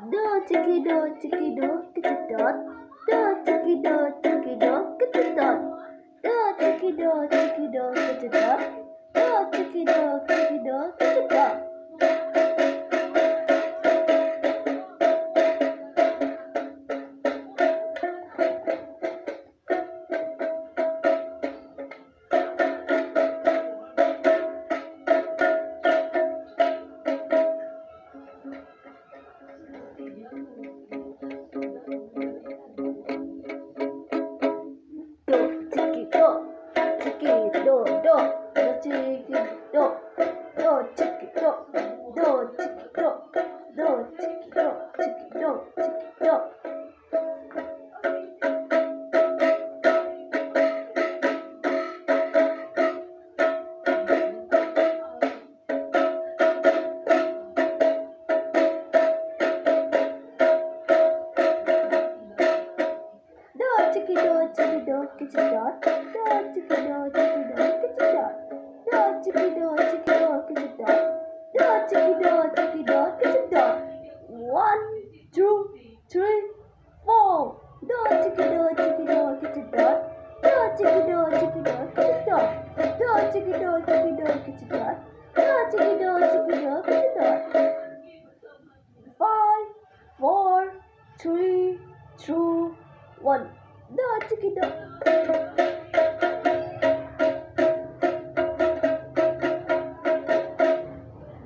Do chicky do chicky do get a dot. Do chicky do chicky do get a dot. Do chicky do chicky do get a dot. Do chicky do chicky do get a dot. One, two, three, four. Do chicky do chicky do get a dot. Do chicky do chicky do get a dot. Do chicky do chicky do get a dot. Do chicky do chicky do get a dot. 5, 4, 3, 2, 1. Do chicky do.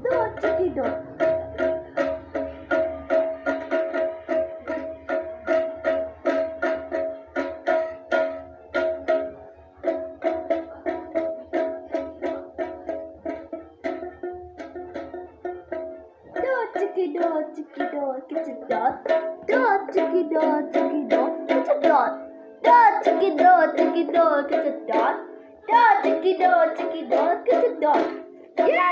Do chicky do. Chicky do, get a dot. Do chicky do, get a dot. Do chicky do, get a dot. Do chicky do, get a dot. Yeah!